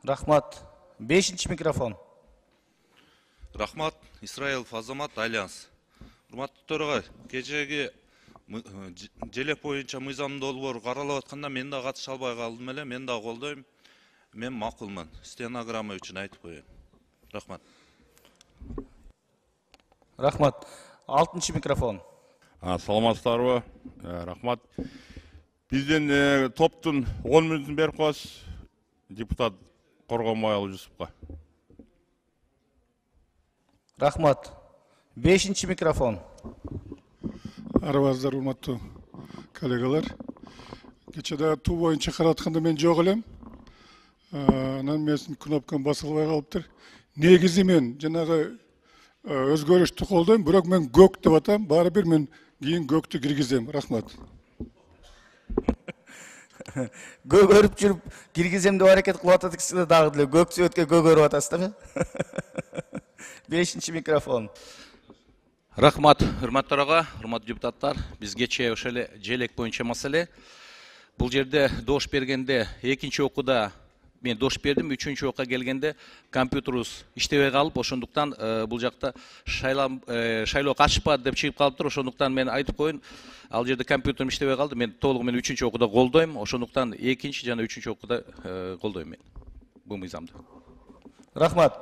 Рахмат. 5-ші микрофон. Рахмат, Исраилов Азамат, Альянс. Урматтуу төраға, кечеги желек боюнча мыйзам долбоор каралып атканда мен да катыша албай калдым эле, мен да колдойм. Мен макулмун. Стенограмма үчүн айтып коеюн. Рахмат. Рахмат. 6-ші микрофон. Саламатсыздарбы? Рахмат. Бизден топтун 10 мүнөтүн берип коесуз депутат Коргонбайұлы Жусупка. Рахмат. 5-ші микрофон. Арбаздар, урматтуу коллегалар. Кечеде туу боюнча каратканда мен жок элем. Анан менин кнопкам басылбай калыптыр. Негизи мен жанагы өзгөрүштү колдойм, бирок мен көк деп атам, баары бир мен кийин көктү киргизем. Рахмат. Гөгөрүп жүрүп, киргизем деп аракет кылып атат кишилер дагы деле көксү өткө гөгөрүп атасыздар. 5-ші микрофон. Рахмат, урматтуу ага, урматтуу депутаттар. Биз кечээ ошо эле желек боюнча маселе. Бул жерде дош бергенде экинчи окууда мен дош бердим, үчүнчү окуга келгенде компьютерибиз иштебей калып, ошондуктан бул жакта шайлоо катышпады деп чыгып калыптыр. Ошондуктан мен айтып коеюн, ал жерде компьютерим иштебей калды. Мен толугу менен үчүнчү окууда колдойм. Ошондуктан экинчи жана үчүнчү окууда колдойм мен бул мыйзамды. Рахмат.